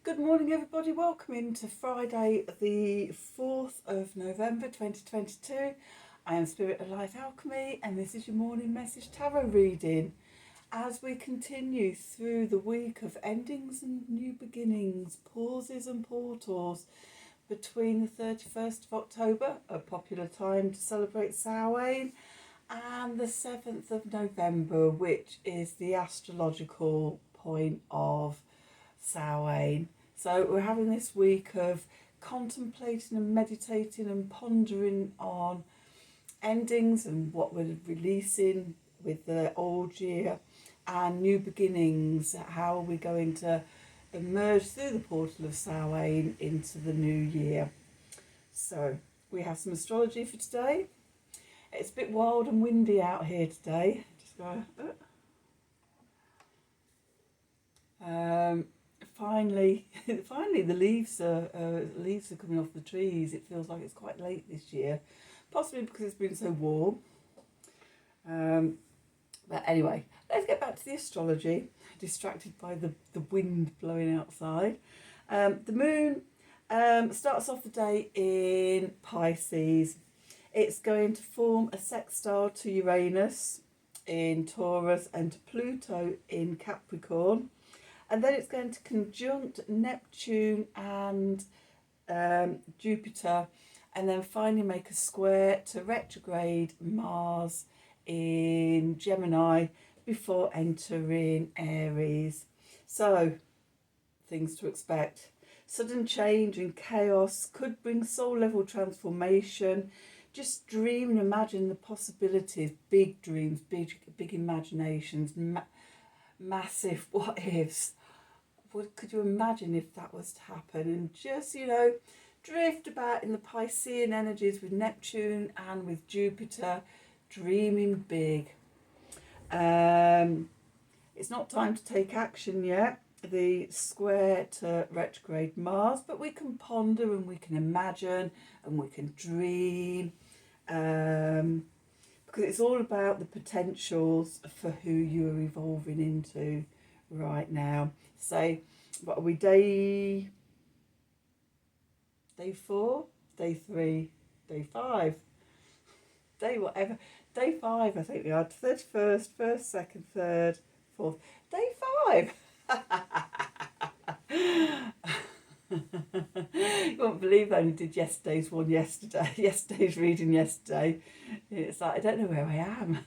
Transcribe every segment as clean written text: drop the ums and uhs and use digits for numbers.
Good morning, everybody. Welcome into Friday, the 4th of November 2022. I am Spirit of Life Alchemy, and this is your morning message tarot reading as we continue through the week of endings and new beginnings, pauses and portals between the 31st of October, a popular time to celebrate Samhain, and the 7th of November, which is the astrological point of Samhain. So we're having this week of contemplating and meditating and pondering on endings and what we're releasing with the old year and new beginnings. How are we going to emerge through the portal of Samhain into the new year? So we have some astrology for today. It's a bit wild and windy out here today. Just go. Finally, the leaves are coming off the trees. It feels like it's quite late this year, possibly because it's been so warm. But anyway, let's get back to the astrology. Distracted by the wind blowing outside. The moon starts off the day in Pisces. It's going to form a sextile to Uranus in Taurus and to Pluto in Capricorn. And then it's going to conjunct Neptune and Jupiter, and then finally make a square to retrograde Mars in Gemini before entering Aries. So, things to expect. Sudden change and chaos could bring soul level transformation. Just dream and imagine the possibilities, big dreams, big imaginations, massive what ifs. What could you imagine if that was to happen? And just, drift about in the Piscean energies with Neptune and with Jupiter, dreaming big. It's not time to take action yet, the square to retrograde Mars, but we can ponder and we can imagine and we can dream, because it's all about the potentials for who you're evolving into right now. So, what are we, day 4, day 3, day 5, day whatever, day 5 I think we are, 31st, 1st, 2nd, 3rd, 4th, day 5. You won't believe I only did yesterday's reading yesterday. It's like, I don't know where I am.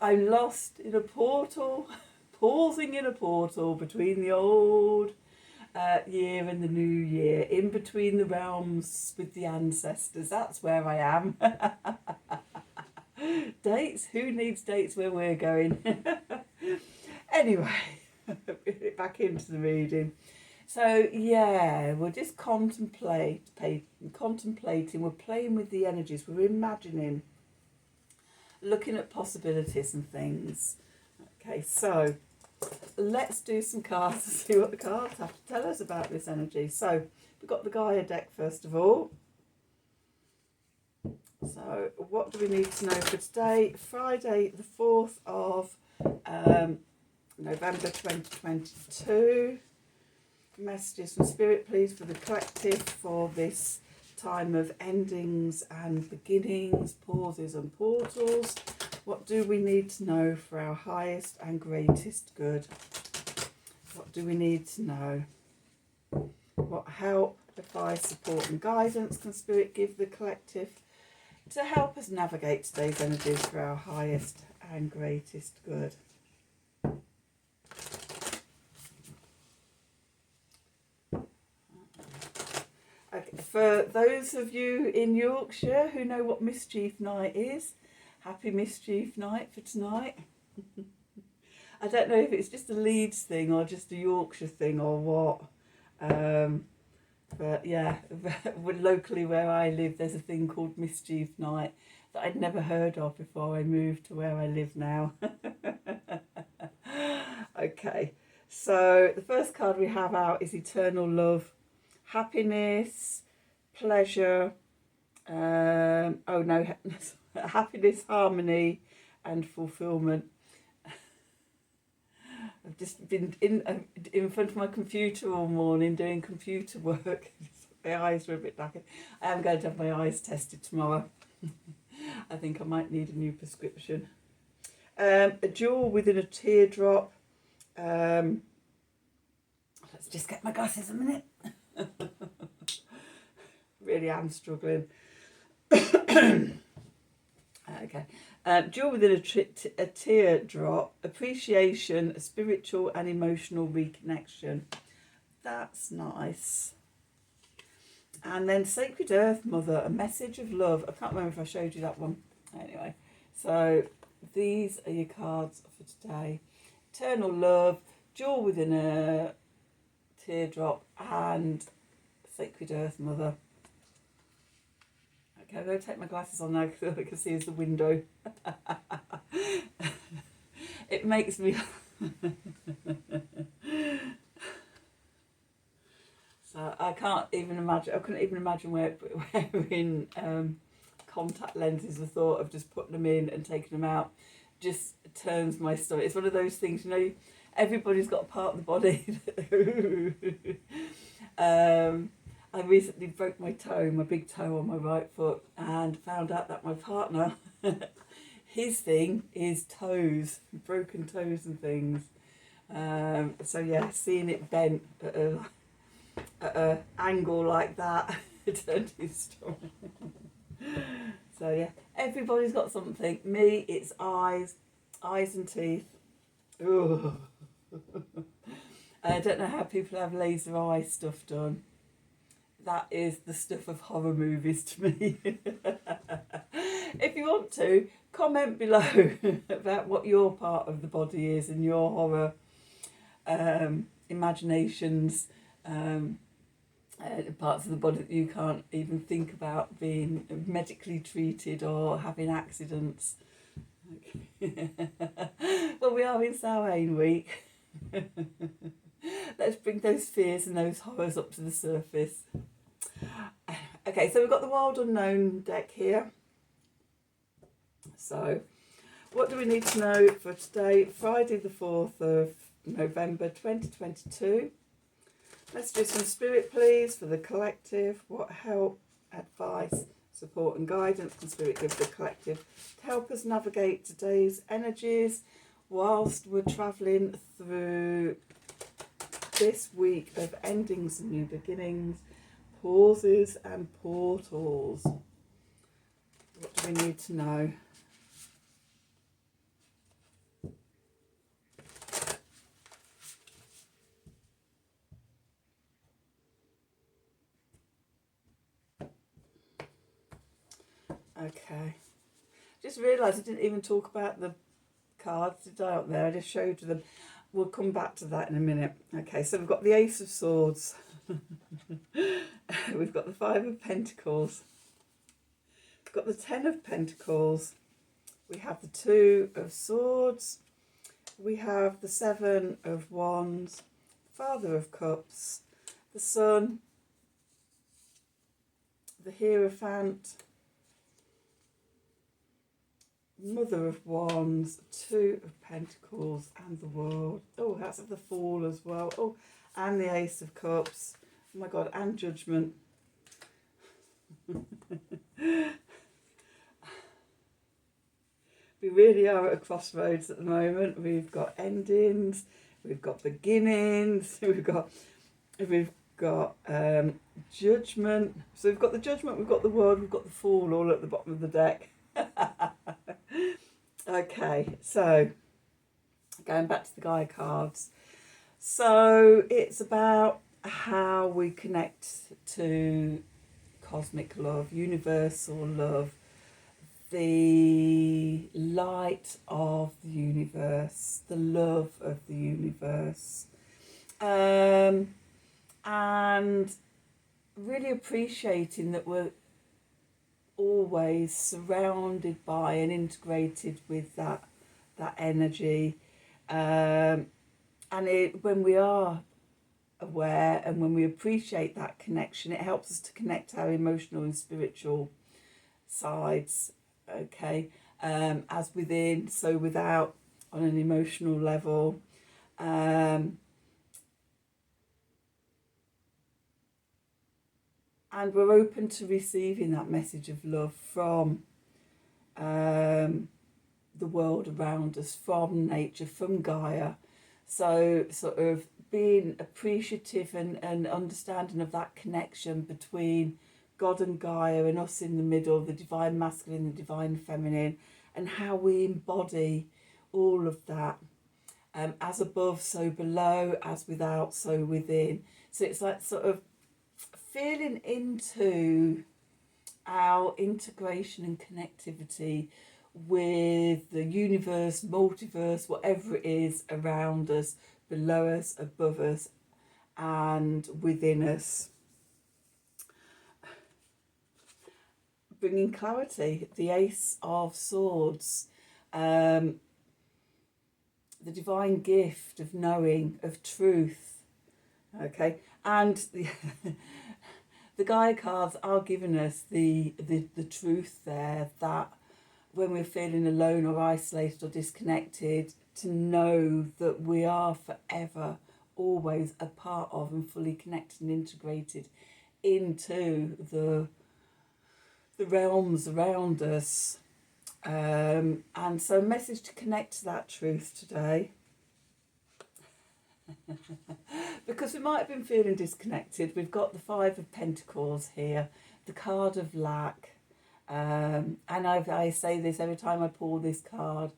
I'm lost in a portal, pausing in a portal between the old year and the new year, in between the realms with the ancestors. That's where I am. Dates? Who needs dates where we're going? Anyway, back into the reading. So yeah, we're just contemplating, we're playing with the energies, we're imagining, looking at possibilities and things. Okay, so let's do some cards and see what the cards have to tell us about this energy. So we've got the Gaia deck first of all. So what do we need to know for today? Friday the 4th of November 2022. Messages from Spirit, please, for the collective for this time of endings and beginnings, pauses and portals. What do we need to know for our highest and greatest good? What do we need to know? What help, advice, support and guidance can Spirit give the collective to help us navigate today's energies for our highest and greatest good? Okay, for those of you in Yorkshire who know what Mischief Night is, happy Mischief Night for tonight. I don't know if it's just a Leeds thing or just a Yorkshire thing or what. But yeah, locally where I live, there's a thing called Mischief Night that I'd never heard of before I moved to where I live now. Okay, so the first card we have out is Eternal Love, Happiness, Pleasure, happiness, harmony and fulfillment. I've just been in front of my computer all morning doing computer work. My eyes were a bit knackered. I am going to have my eyes tested tomorrow. I think I might need a new prescription. A jewel within a teardrop. Let's just get my glasses a minute. Really am struggling. Okay. Jewel within a teardrop. Appreciation, spiritual and emotional reconnection. That's nice. And then Sacred Earth Mother, a message of love. I can't remember if I showed you that one. Anyway, so these are your cards for today. Eternal Love, Jewel within a teardrop, and Sacred Earth Mother. Okay, I'm going to take my glasses on now because all I can see is the window. It makes me... So I can't even imagine, I couldn't even imagine wearing contact lenses. The thought of just putting them in and taking them out just turns my stomach. It's one of those things, you know, everybody's got a part of the body. I recently broke my toe, my big toe on my right foot, and found out that my partner, his thing is toes, broken toes and things. So yeah, seeing it bent at an angle like that, it turned his stomach. So yeah, everybody's got something. Me, it's eyes and teeth. Ugh. I don't know how people have laser eye stuff done. That is the stuff of horror movies to me. If you want to, comment below about what your part of the body is and your horror imaginations, parts of the body that you can't even think about being medically treated or having accidents. Okay. Well, we are in Samhain week. Let's bring those fears and those horrors up to the surface. Okay, so we've got the Wild Unknown deck here. So, what do we need to know for today, Friday the 4th of November 2022? Messages from Spirit, please, for the collective. What help, advice, support and guidance can Spirit give the collective to help us navigate today's energies whilst we're travelling through this week of endings and new beginnings, pauses and portals? What do we need to know? Okay. Just realised I didn't even talk about the cards, did I, up there? I just showed you them. We'll come back to that in a minute. Okay, so we've got the Ace of Swords. We've got the Five of Pentacles. We've got the Ten of Pentacles. We have the Two of Swords. We have the Seven of Wands. Father of Cups. The Sun. The Hierophant. Mother of Wands, Two of Pentacles, and the World. Oh, that's of the Fool as well. Oh, and the Ace of Cups. Oh my God, and Judgment. We really are at a crossroads at the moment. We've got endings, we've got beginnings, we've got Judgment. So we've got the Judgment, we've got the World, we've got the Fool all at the bottom of the deck. Okay, so going back to the Gaia cards. So it's about how we connect to cosmic love, universal love, the light of the universe, the love of the universe, and really appreciating that we're always surrounded by and integrated with that energy, and when we are aware and when we appreciate that connection, it helps us to connect our emotional and spiritual sides, okay, as within so without, on an emotional level. And we're open to receiving that message of love from the world around us, from nature, from Gaia. So sort of being appreciative and understanding of that connection between God and Gaia and us in the middle, the divine masculine, the divine feminine, and how we embody all of that. As above, so below, as without, so within. So it's like sort of feeling into our integration and connectivity with the universe, multiverse, whatever it is around us, below us, above us, and within us. Bringing clarity, the Ace of Swords, the divine gift of knowing, of truth. Okay, and the Gaia cards are giving us the truth there, that when we're feeling alone or isolated or disconnected, to know that we are forever, always a part of and fully connected and integrated into the realms around us. And so a message to connect to that truth today. Because we might have been feeling disconnected. We've got the Five of Pentacles here, the card of lack. And I say this every time I pull this card,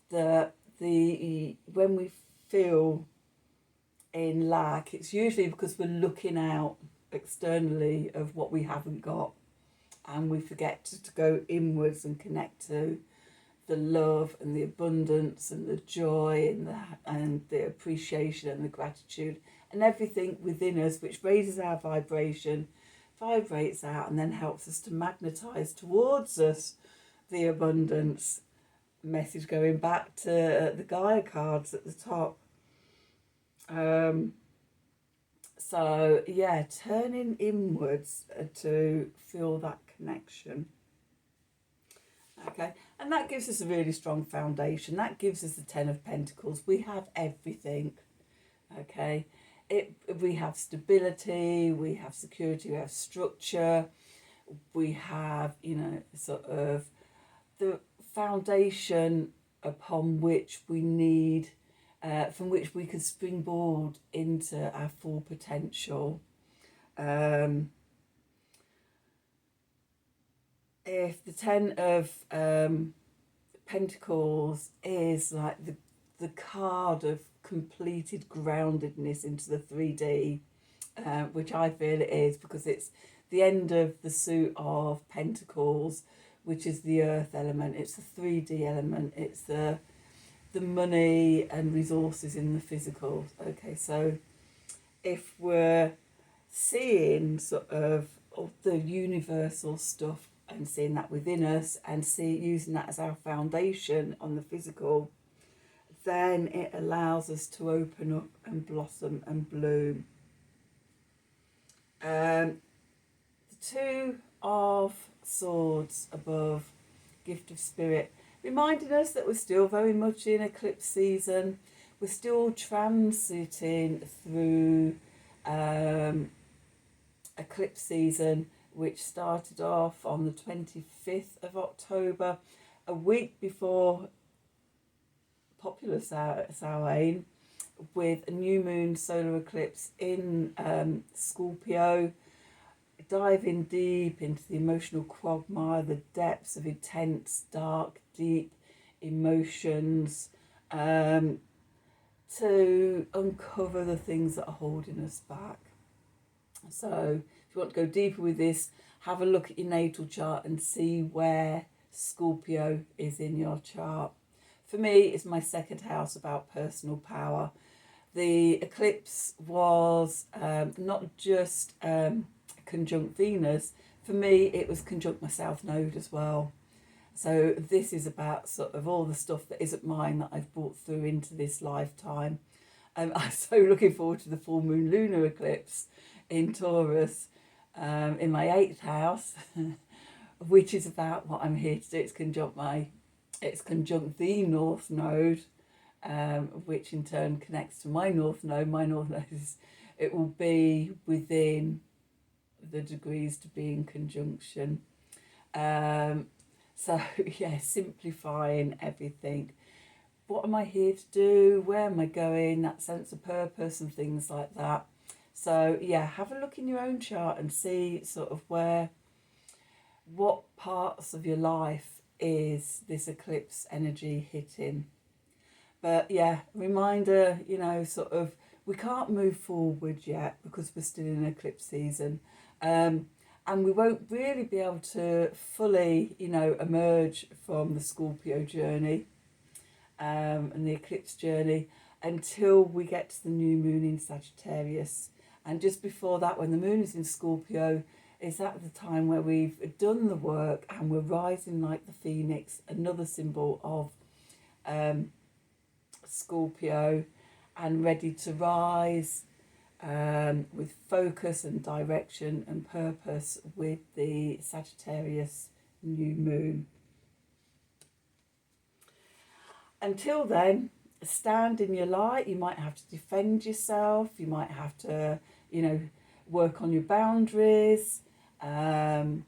that when we feel in lack, it's usually because we're looking out externally of what we haven't got, and we forget to go inwards and connect to the love and the abundance and the joy and the appreciation and the gratitude and everything within us, which raises our vibration, vibrates out, and then helps us to magnetize towards us the abundance. Message going back to the Gaia cards at the top. So yeah, turning inwards to feel that connection. Okay, and that gives us a really strong foundation. That gives us the Ten of Pentacles. We have everything. Okay, we have stability, we have security, we have structure, we have, you know, sort of the foundation upon which we need, from which we can springboard into our full potential. If the Ten of Pentacles is like the card of completed groundedness into the 3D, which I feel it is, because it's the end of the suit of Pentacles, which is the earth element. It's the 3D element. It's the money and resources in the physical. Okay, so if we're seeing sort of the universal stuff and seeing that within us and using that as our foundation on the physical, then it allows us to open up and blossom and bloom. The Two of Swords above, gift of spirit, reminding us that we're still very much in eclipse season. We're still transiting through eclipse season, which started off on the 25th of October, a week before popular Samhain, with a new moon solar eclipse in Scorpio, diving deep into the emotional quagmire, the depths of intense, dark, deep emotions, to uncover the things that are holding us back. So if you want to go deeper with this, have a look at your natal chart and see where Scorpio is in your chart. For me, it's my second house, about personal power. The eclipse was not just conjunct Venus. For me, it was conjunct my South Node as well. So this is about sort of all the stuff that isn't mine that I've brought through into this lifetime. I'm so looking forward to the full moon lunar eclipse in Taurus, in my 8th house, which is about what I'm here to do. It's conjunct the North Node, which in turn connects to my North Node. My North Node is, it will be within the degrees to be in conjunction. So yeah, simplifying everything. What am I here to do? Where am I going? That sense of purpose and things like that. So yeah, have a look in your own chart and see sort of what parts of your life is this eclipse energy hitting. But yeah, reminder, sort of, we can't move forward yet because we're still in eclipse season. And we won't really be able to fully, emerge from the Scorpio journey and the eclipse journey until we get to the new moon in Sagittarius. And just before that, when the moon is in Scorpio, is at the time where we've done the work and we're rising like the phoenix, another symbol of Scorpio, and ready to rise with focus and direction and purpose with the Sagittarius new moon. Until then, stand in your light. You might have to defend yourself. You might have to, work on your boundaries. But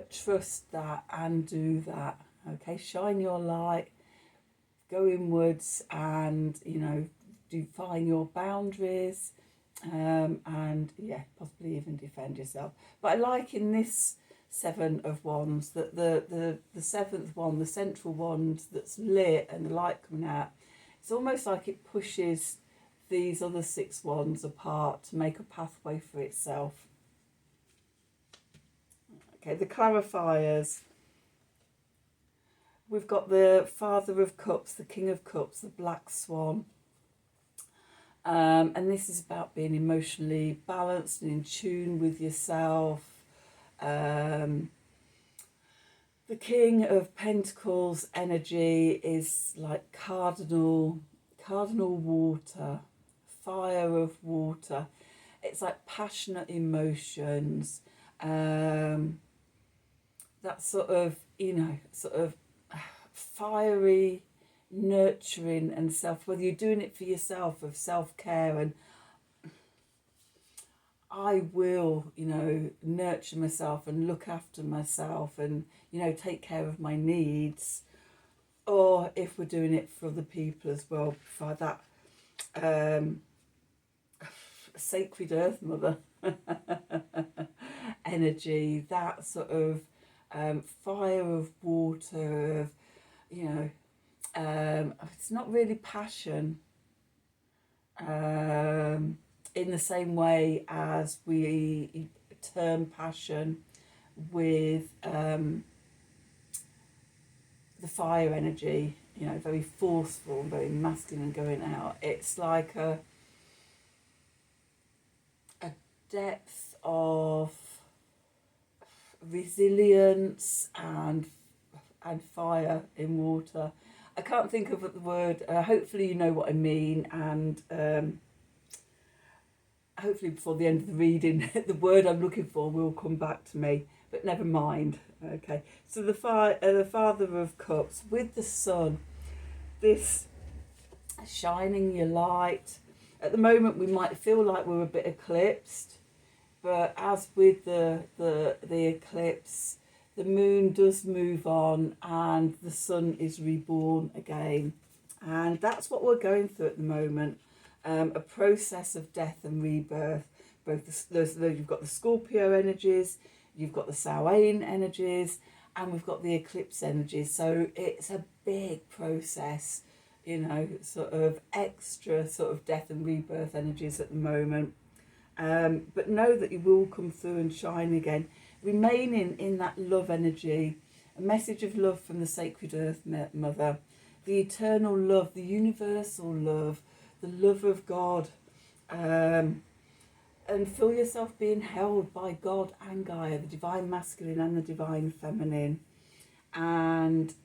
trust that and do that. Okay, shine your light. Go inwards and, define your boundaries. And yeah, possibly even defend yourself. But I like in this Seven of Wands that the seventh wand, the central wand that's lit and the light coming out, it's almost like it pushes these other 6 wands apart to make a pathway for itself. Okay, the clarifiers. We've got the Father of Cups, the King of Cups, the Black Swan. And this is about being emotionally balanced and in tune with yourself. The King of Pentacles energy is like cardinal water, fire of water. It's like passionate emotions. That sort of, fiery nurturing and whether you're doing it for yourself, of self-care, and I will, nurture myself and look after myself and, take care of my needs. Or if we're doing it for other people as well, for that sacred Earth Mother energy, that sort of fire of water, of, it's not really passion in the same way as we term passion with the fire energy, very forceful and very masculine and going out. It's like a depth of resilience and fire in water. I can't think of the word. Hopefully you know what I mean, and hopefully before the end of the reading the word I'm looking for will come back to me, but never mind. Okay, so the Father of Cups with the Sun, this shining your light. At the moment we might feel like we're a bit eclipsed, but as with the eclipse, the moon does move on and the sun is reborn again. And that's what we're going through at the moment, a process of death and rebirth. You've got the Scorpio energies, you've got the Samhain energies, and we've got the eclipse energies. So it's a big process, sort of extra sort of death and rebirth energies at the moment. But know that you will come through and shine again, remaining in that love energy, a message of love from the sacred Earth Mother, the eternal love, the universal love, the love of God, and feel yourself being held by God and Gaia, the divine masculine and the divine feminine, and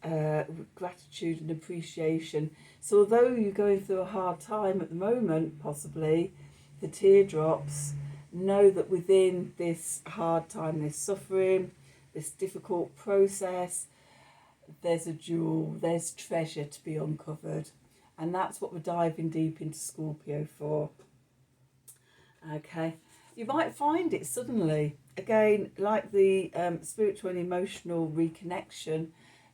gratitude and appreciation. So although you're going through a hard time at the moment, possibly the teardrops, know that within this hard time, this suffering, this difficult process, there's a jewel, there's treasure to be uncovered. And that's what we're diving deep into Scorpio for. Okay, you might find it suddenly, again, like the spiritual and emotional reconnection,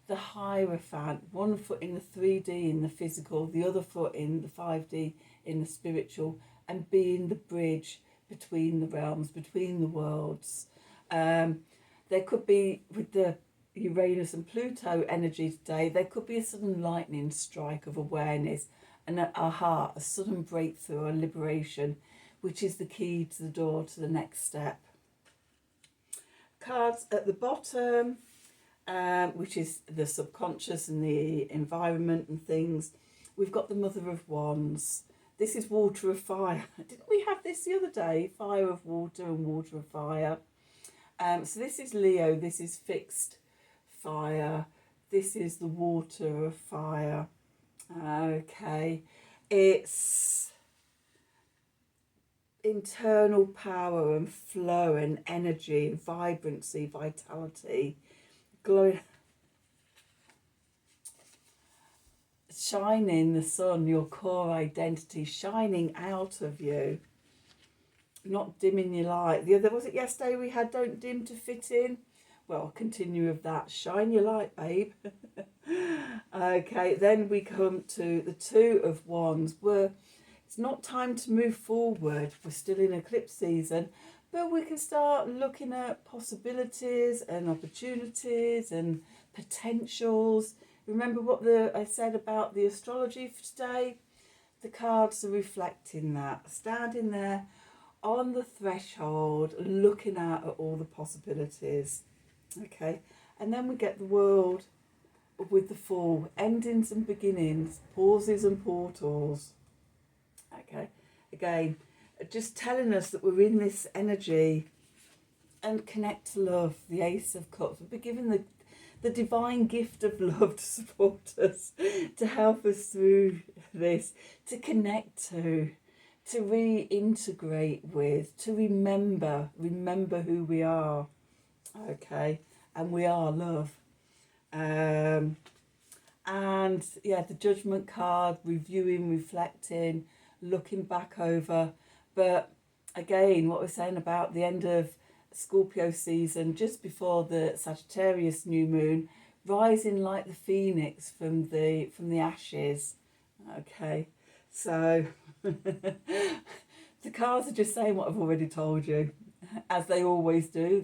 the Hierophant, one foot in the 3D in the physical, the other foot in the 5D in the spiritual, and being the bridge between the realms, between the worlds. There could be, with the Uranus and Pluto energy today, there could be a sudden lightning strike of awareness, and an aha, a sudden breakthrough, a liberation, which is the key to the door to the next step. Cards at the bottom, which is the subconscious and the environment and things. We've got the Mother of Wands. This is water of fire. Didn't we have this the other day? Fire of water and water of fire. So this is Leo. This is fixed fire. This is the water of fire. Okay. It's internal power and flow and energy and vibrancy, vitality, glowing, shining the sun, your core identity, shining out of you, not dimming your light. The other, was it yesterday we had don't dim to fit in? Well, I'll continue with that. Shine your light, babe. Okay, then we come to the Two of Wands, where it's not time to move forward. We're still in eclipse season, but we can start looking at possibilities and opportunities and potentials. Remember what I said about the astrology for today? The cards are reflecting that. Standing there on the threshold, looking out at all the possibilities. Okay, and then we get the World with the Fool, endings and beginnings, pauses and portals. Okay, again, just telling us that we're in this energy and connect to love, the Ace of Cups. We'll be given the divine gift of love to support us, to help us through this, to connect to reintegrate with, to remember who we are. Okay, and we are love. And yeah, the Judgment card, reviewing, reflecting, looking back over. But again, what we're saying about the end of Scorpio season, just before the Sagittarius new moon, rising like the phoenix from the ashes. Okay, so the cards are just saying what I've already told you, as they always do.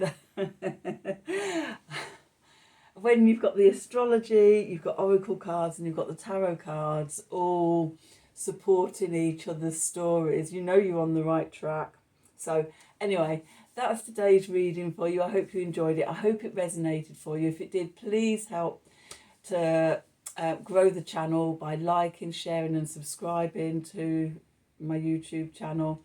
When you've got the astrology, you've got oracle cards, and you've got the tarot cards, all supporting each other's stories, you know you're on the right track. So anyway, that's today's reading for you. I hope you enjoyed it. I hope it resonated for you. If it did, please help to grow the channel by liking, sharing and subscribing to my YouTube channel.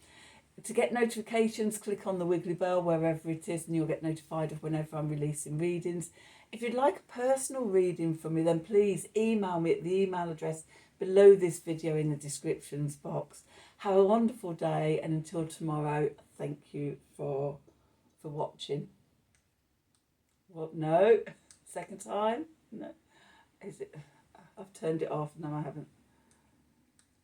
To get notifications, click on the wiggly bell wherever it is, and you'll get notified of whenever I'm releasing readings. If you'd like a personal reading from me, then please email me at the email address below this video in the descriptions box. Have a wonderful day, and until tomorrow, thank you for watching. What? No? Second time? No. Is it? I've turned it off. No, I haven't.